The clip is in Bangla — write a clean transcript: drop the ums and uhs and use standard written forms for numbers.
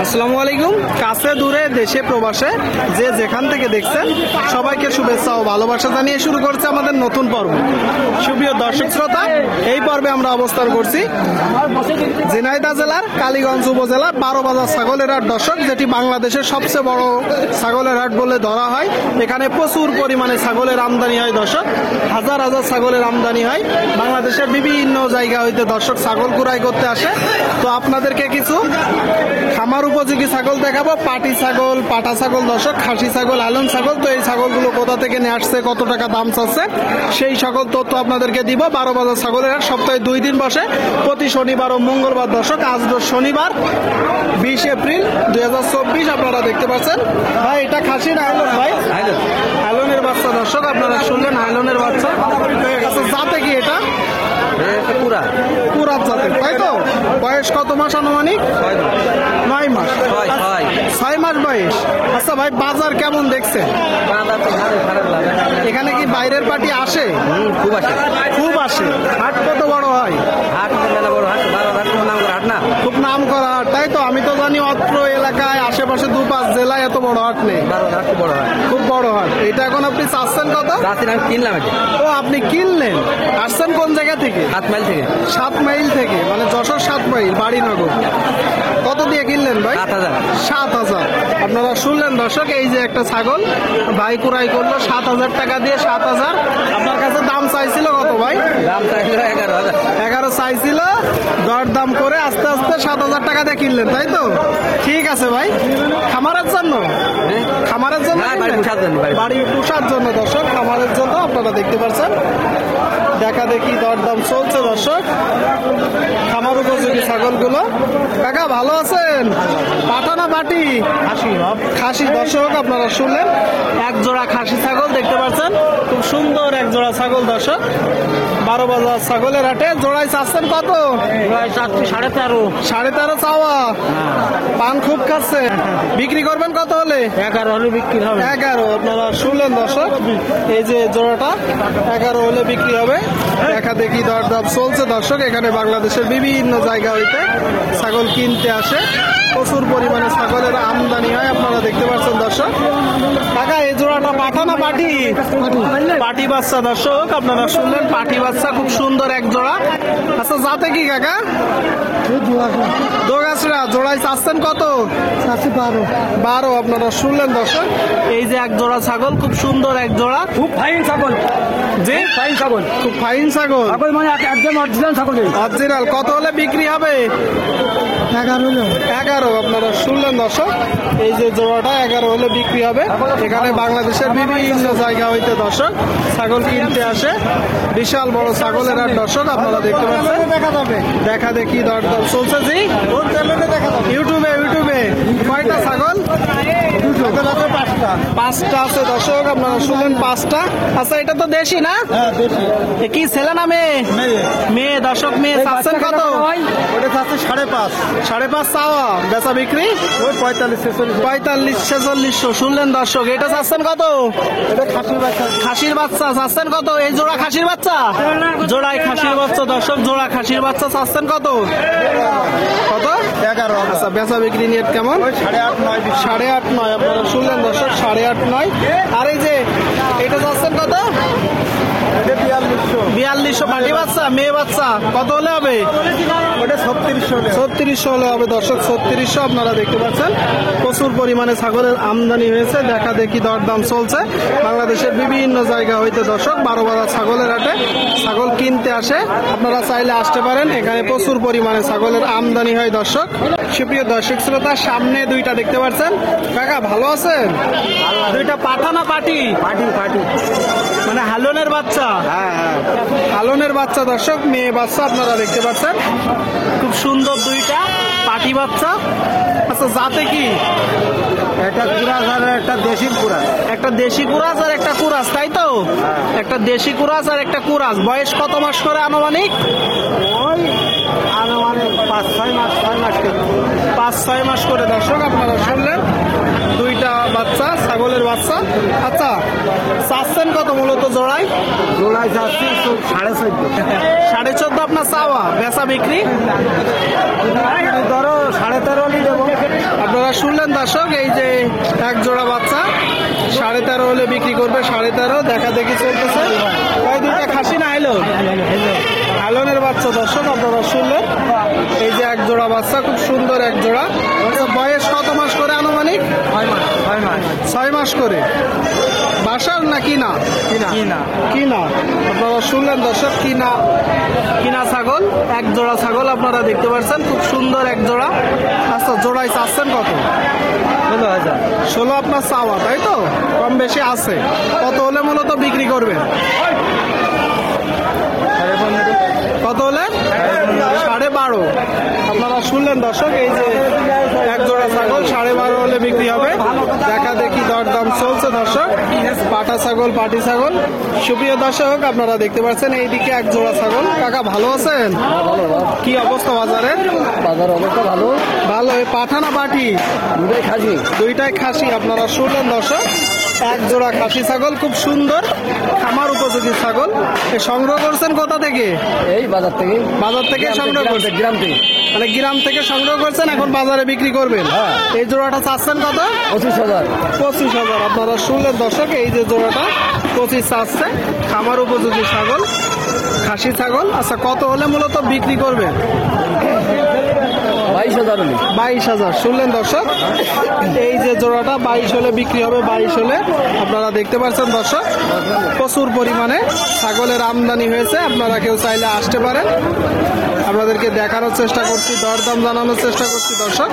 আসসালামু আলাইকুম। কাছে দূরে দেশে প্রবাসে যে যেখান থেকে দেখছেন সবাইকে শুভেচ্ছা ও ভালোবাসা জানিয়ে শুরু করছে আমাদের নতুন পর্ব। সুপ্রিয় দর্শক শ্রোতা, এই পর্বে আমরা অবস্থান করছি ঝিনাইদহ জেলার কালীগঞ্জ উপজেলার 12 বাজার ছাগলের হাট দর্শক, যেটি বাংলাদেশের সবচেয়ে বড় ছাগলের হাট বলে ধরা হয়। এখানে প্রচুর পরিমাণে ছাগলের আমদানি হয় দর্শক, হাজার হাজার ছাগলের আমদানি হয়। বাংলাদেশের বিভিন্ন জায়গা হইতে দর্শক ছাগল কুড়াই করতে আসে। তো আপনাদেরকে কিছু খামার উপযোগী ছাগল দেখাবো, পাটি ছাগল, পাটা ছাগল দর্শক, খাসি ছাগল, আলন ছাগল। তো এই ছাগলগুলো কোথা থেকে নিয়ে আসছে, কত টাকা দাম চাচ্ছে, সেই সকল তথ্য আপনাদেরকে দিব। 12 বাজার ছাগলের হাট সপ্তাহে 2 দিন বসে, প্রতি শনিবার ও মঙ্গলবার দর্শক। আজ শনিবার 20 এপ্রিল 2024 আপনারা দেখতে পাচ্ছেন। ভাই এটা খাসি না আইলন? ভাই আইলনের বাচ্চা দর্শক, আপনারা শুনলেন আইলনের বাচ্চা। আচ্ছা জাতে কি এটা? পুরা জাতের, তাই তো? বয়স কত মাস আনুমানিক? 9 মাস, 6 মাস বয়স। আচ্ছা ভাই, বাজার কেমন দেখছেন? এখানে কি বাইরের পার্টি আসে? খুব আসে। হাট কত বড় হয়? খুব নাম করা হাট, তাই তো? আমি তো জানি অত্র এলাকায় আশেপাশে 2-5 জেলায় এত বড় হাট নেই। খুব বড় হাট। এটা এখন আপনি চাচ্ছেন কত? কিনলাম। ও আপনি কিনলেন? আসছেন কোন জায়গা থেকে? 7 মাইল থেকে। 7 মাইল থেকে, মানে যশোর 7 মাইল বাড়িনগর। কত দিয়ে কিনলেন ভাই? 7,000। আপনারা শুনলেন দর্শক, এই যে একটা ছাগল ভাই কুড়াই করলো 7,000 টাকা দিয়ে। 7,000। আপনার কাছে দাম চাইছিল কত ভাই? দাম চাইছিল 11 চাইছিল। দর দাম করে আস্তে আস্তে 7,000 টাকা দিয়ে কিনলেন, তাই তো? ঠিক আছে ভাই। খামারের জন্য? খামারের জন্য, বাড়ি পোষার জন্য দর্শক, খামারের জন্য। আপনারা দেখতে পাচ্ছেন দেখা দেখি দরদাম চলছে দর্শক, খামার উপযোগী ছাগলগুলো। কাকা ভালো আছেন? পাঠা না বাটি? খাসি দর্শক, আপনারা শুনলেন এক জোড়া খাসি ছাগল দেখতে পাচ্ছেন, খুব সুন্দর এক জোড়া ছাগল দর্শক। 12 বাজার ছাগলের হাটে জোড়ায় চাচ্ছেন কত? 13.5 চাওয়া। পান খুব খাচ্ছে। বিক্রি করবেন কত হলে? 11 হলে বিক্রি হবে। 11। আপনারা শুনলেন দর্শক, এই যে জোড়াটা 11 হলে বিক্রি হবে। দেখা দেখি দরদাম চলছে দর্শক। এখানে বাংলাদেশের বিভিন্ন জায়গা হইতে ছাগল কিনতে আসে, প্রচুর পরিমাণে ছাগলের আমদানি হয়। আপনারা দেখতে পাচ্ছেন দর্শক। কাকা এই জোড়াটা পাঠা না পাটি? পাটি বাচ্চা দর্শক, আপনারা শুনলেন পাটি বাচ্চা, খুব সুন্দর এক জোড়া। আচ্ছা জাতে কি কাকা? দোগাছড়া। জোড়ায় চাচ্ছেন কত? 12। আপনারা শুনলেন দর্শক, এই যে এক জোড়া ছাগল, খুব সুন্দর এক জোড়া, খুব ফাইন ছাগল। যে ফাইন ছাগল, খুব ফাইন ছাগল, মানে একদম অরিজিনাল ছাগল। অরিজিনাল। কত হলে বিক্রি হবে? 11। আপনারা শুনলেন দর্শক, এই যে জোড়াটা 11 হলে বিক্রি হবে। এখানে বাংলাদেশের বিভিন্ন জায়গা হইতে দর্শক ছাগল কিনতে আসে, বিশাল বড় ছাগলের হাট দর্শক। আপনারা দেখতে পাচ্ছেন দেখা দেখি দরদাম চলছে। জি ইউটিউবে কয়টা ছাগল? 5টা আছে দর্শক, আপনারা শুনলেন 5টা। আচ্ছা এটা তো দেশি না? কি ছেলে না মেয়ে? মেয়ে দর্শক। মেয়ে চাচ্ছেন কত? ওটা চাচ্ছে 5.5। 5.5 চাওয়া, বেচা বিক্রি 45-46। শুনলেন দর্শক, এটা চাচ্ছেন কত? খাসির বাচ্চা চাচ্ছেন কত? এই জোড়া খাসির বাচ্চা, জোড়ায় খাসির বাচ্চা দর্শক, জোড়া খাসির বাচ্চা চাচ্ছেন কত? কত? 11। আচ্ছা বেচা বিক্রি নিয়ে কেমন? 8.5-9। আপনারা শুনলেন দর্শক, 8.5-9। আর এই যে এটা চাচ্ছেন কত? 4200। পাটি বাচ্চা, মেয়ে বাচ্চা, কত হলে হবে? 3600 হলে হবে দর্শক, 3600। আপনারা দেখতে পাচ্ছেন প্রচুর পরিমাণে ছাগলের আমদানি হয়েছে। দেখা দেখি দরদাম চলছে বাংলাদেশের বিভিন্ন জায়গা হইতে দর্শক। 12 বাজার ছাগলের হাটে ছাগল কিনতে আসে, আপনারা চাইলে আসতে পারেন। এখানে প্রচুর পরিমাণে ছাগলের আমদানি হয় দর্শক। সুপ্রিয় দর্শক শ্রোতা, সামনে 2টা দেখতে পাচ্ছেন। কাকা ভালো আছেন? 2টা পাঠা না পাটি? পাটি। মানে হালনের বাচ্চা? হালনের বাচ্চা দর্শক, মেয়ে বাচ্চা। আপনারা দেখতে পাচ্ছেন খুব সুন্দর 2টা পাটি বাচ্চা। আচ্ছা জাতে কি? একটা কুরাস আর একটা দেশি কুরাস। একটা দেশি কুরাস আর একটা কুরাস, তাই তো? একটা দেশি কুরাস আর একটা কুরাস। বয়স কত মাস করে আনুমানিক? ওই আনুমানিক 5-6 মাস। 5-6 মাস করে দর্শক। আপনারা শুনলেন 2টা বাচ্চা, ছাগলের বাচ্চা। আচ্ছা চাচ্ছেন কত মূলত জোড়ায়? যাচ্ছি 14.5। আপনার চাওয়া, বেচা বিক্রি ধরো 13.5 দেবো। আপনারা আপনারা শুনলেন দর্শক, এই যে এক জোড়া বাচ্চা 13.5 হলে বিক্রি করবে। 13.5 দেখা দেখি চলতেছে। ওই দুইটা খাসি না আইলো আলনের বাচ্চা দর্শক আপনারা শুনলেন। এই যে এক জোড়া বাচ্চা, খুব সুন্দর এক জোড়া। আচ্ছা, বয়স কত মাস করে আনুমানিক? 6 মাস করে। বাসার না কিনা? কিনা। আপনারা শুনলেন দর্শক, কিনা ছাগল। এক জোড়া ছাগল আপনারা দেখতে পাচ্ছেন, খুব সুন্দর এক জোড়া। আচ্ছা, জোড়ায় চাচ্ছেন কত? 16 আপনার চাওয়া, তাই তো? কম বেশি আছে। কত হলে মূলত বিক্রি করবেন? কত হলে? 12.5। আপনারা শুনলেন দর্শক, এই যে এক জোড়া ছাগল 12.5 হলে বিক্রি হবে। দেখা দেখি দরদাম চলছে দর্শক। পাটা ছাগল, পাটি ছাগল। সুপ্রিয় দর্শক, আপনারা দেখতে পাচ্ছেন এইদিকে এক জোড়া ছাগল। কাকা ভালো আছেন? কি অবস্থা বাজারের? বাজার অবস্থা ভালো। ভালো। এই পাঠা না পাটি? দুইটাই খাসি। আপনারা শুনলেন দর্শক, এক জোড়া খাসি ছাগল, খুব সুন্দর খামার উপযোগী ছাগল। এ সংগ্রহ করছেন কোথা থেকে? এই বাজার থেকে। বাজার থেকে সংগ্রহ করছেন? গ্রাম থেকে। মানে গ্রাম থেকে সংগ্রহ করছেন, এখন বাজারে বিক্রি করবেন। এই জোড়াটা চাচ্ছেন কত? 25,000। 25,000। আপনারা শুনলেন দর্শক, এই যে জোড়াটা 25 চাচ্ছে। খামার উপযোগী ছাগল, খাসি ছাগল। আচ্ছা, কত হলে মূলত বিক্রি করবেন? 22,000। 22,000। শুনলেন দর্শক, এই যে জোড়াটা 22 হলে বিক্রি হবে। 22 হলে। আপনারা দেখতে পাচ্ছেন দর্শক, প্রচুর পরিমাণে ছাগলের আমদানি হয়েছে। আপনারা কেউ চাইলে আসতে পারেন। আপনাদেরকে দেখানোর চেষ্টা করছি, দরদাম জানানোর চেষ্টা করছি দর্শক।